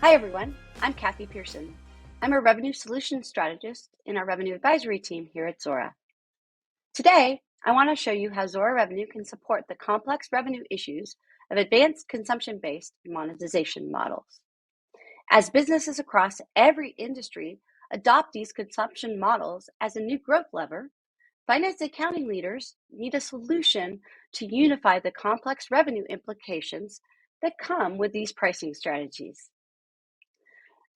Hi everyone, I'm Kathy Pearson. I'm a revenue solutions strategist in our revenue advisory team here at Zuora. Today, I want to show you how Zuora Revenue can support the complex revenue issues of advanced consumption-based monetization models. As businesses across every industry adopt these consumption models as a new growth lever, finance and accounting leaders need a solution to unify the complex revenue implications that come with these pricing strategies.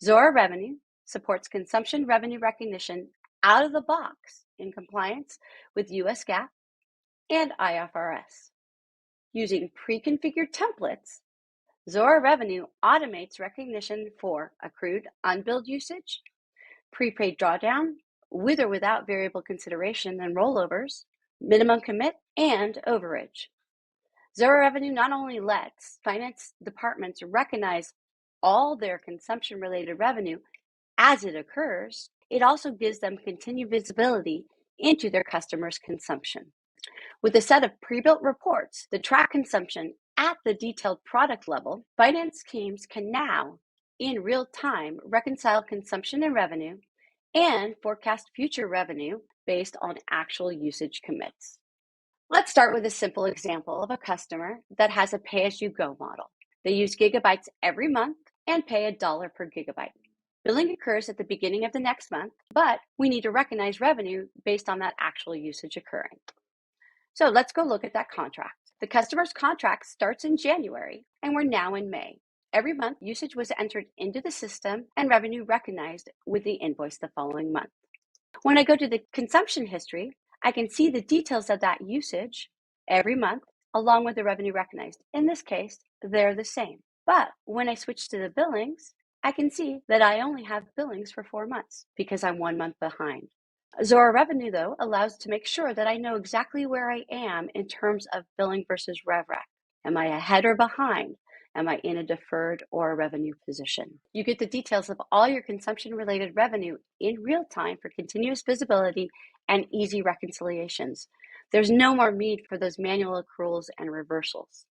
Zuora Revenue supports consumption revenue recognition out of the box in compliance with US GAAP and IFRS. Using pre-configured templates, Zuora Revenue automates recognition for accrued unbilled usage, prepaid drawdown, with or without variable consideration and rollovers, minimum commit, and overage. Zuora Revenue not only lets finance departments recognize all their consumption-related revenue as it occurs, it also gives them continued visibility into their customers' consumption. With a set of pre-built reports that track consumption at the detailed product level, finance teams can now, in real time, reconcile consumption and revenue and forecast future revenue based on actual usage commits. Let's start with a simple example of a customer that has a pay-as-you-go model. They use gigabytes every month and pay $1 per gigabyte. Billing occurs at the beginning of the next month, but we need to recognize revenue based on that actual usage occurring. So let's go look at that contract. The customer's contract starts in January, and we're now in May. Every month, usage was entered into the system and revenue recognized with the invoice the following month. When I go to the consumption history, I can see the details of that usage every month, along with the revenue recognized. In this case, they're the same. But when I switch to the billings, I can see that I only have billings for 4 months because I'm 1 month behind. Zuora Revenue, though, allows to make sure that I know exactly where I am in terms of billing versus rev rec. Am I ahead or behind? Am I in a deferred or a revenue position? You get the details of all your consumption-related revenue in real time for continuous visibility and easy reconciliations. There's no more need for those manual accruals and reversals.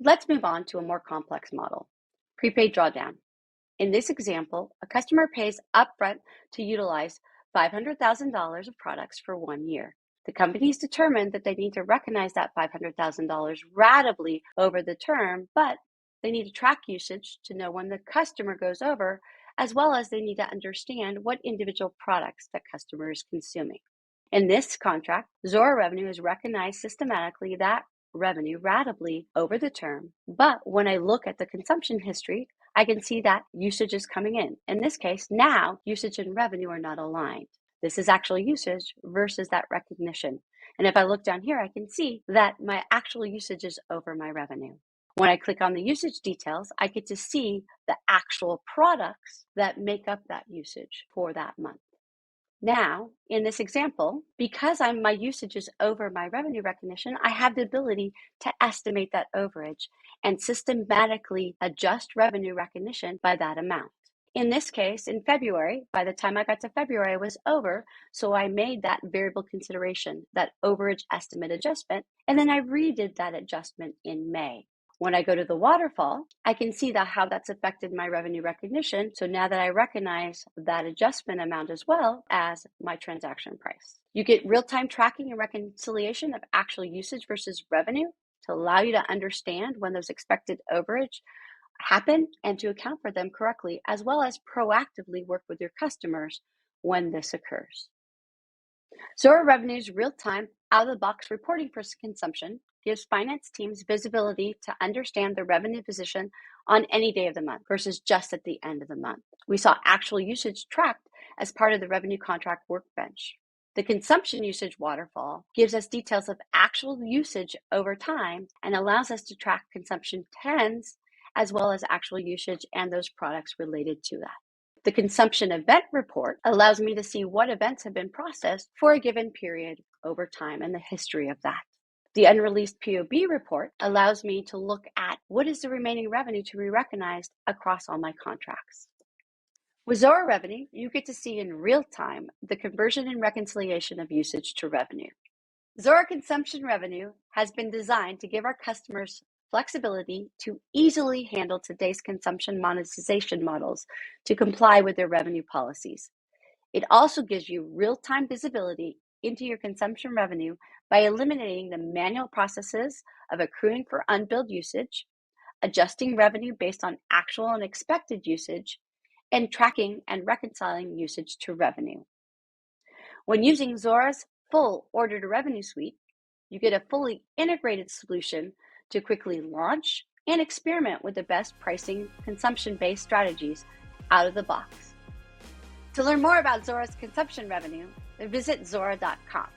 Let's move on to a more complex model, prepaid drawdown. In this example, a customer pays upfront to utilize $500,000 of products for 1 year. The company's determined that they need to recognize that $500,000 ratably over the term, but they need to track usage to know when the customer goes over, as well as they need to understand what individual products that customer is consuming. In this contract, Zuora Revenue is recognized systematically that revenue ratably over the term, but when I look at the consumption history, I can see that usage is coming in. In this case, now usage and revenue are not aligned. This is actual usage versus that recognition. And if I look down here, I can see that my actual usage is over my revenue. When I click on the usage details, I get to see the actual products that make up that usage for that month. Now, in this example, because my usage is over my revenue recognition, I have the ability to estimate that overage and systematically adjust revenue recognition by that amount. In this case, in February, by the time I got to February, I was over, so I made that variable consideration, that overage estimate adjustment, and then I redid that adjustment in May. When I go to the waterfall, I can see how that's affected my revenue recognition. So now that I recognize that adjustment amount as well as my transaction price. You get real-time tracking and reconciliation of actual usage versus revenue to allow you to understand when those expected overage happen and to account for them correctly, as well as proactively work with your customers when this occurs. Zuora Revenue's real-time, out-of-the-box reporting for consumption gives finance teams visibility to understand the revenue position on any day of the month versus just at the end of the month. We saw actual usage tracked as part of the revenue contract workbench. The consumption usage waterfall gives us details of actual usage over time and allows us to track consumption trends as well as actual usage and those products related to that. The consumption event report allows me to see what events have been processed for a given period over time and the history of that. The unreleased POB report allows me to look at what is the remaining revenue to be recognized across all my contracts. With Zuora Revenue, you get to see in real time the conversion and reconciliation of usage to revenue. Zuora Consumption Revenue has been designed to give our customers flexibility to easily handle today's consumption monetization models to comply with their revenue policies. It also gives you real-time visibility into your consumption revenue by eliminating the manual processes of accruing for unbilled usage, adjusting revenue based on actual and expected usage, and tracking and reconciling usage to revenue. When using Zuora's full order to revenue suite, you get a fully integrated solution to quickly launch and experiment with the best pricing consumption-based strategies out of the box. To learn more about Zuora's consumption revenue, visit Zuora.com.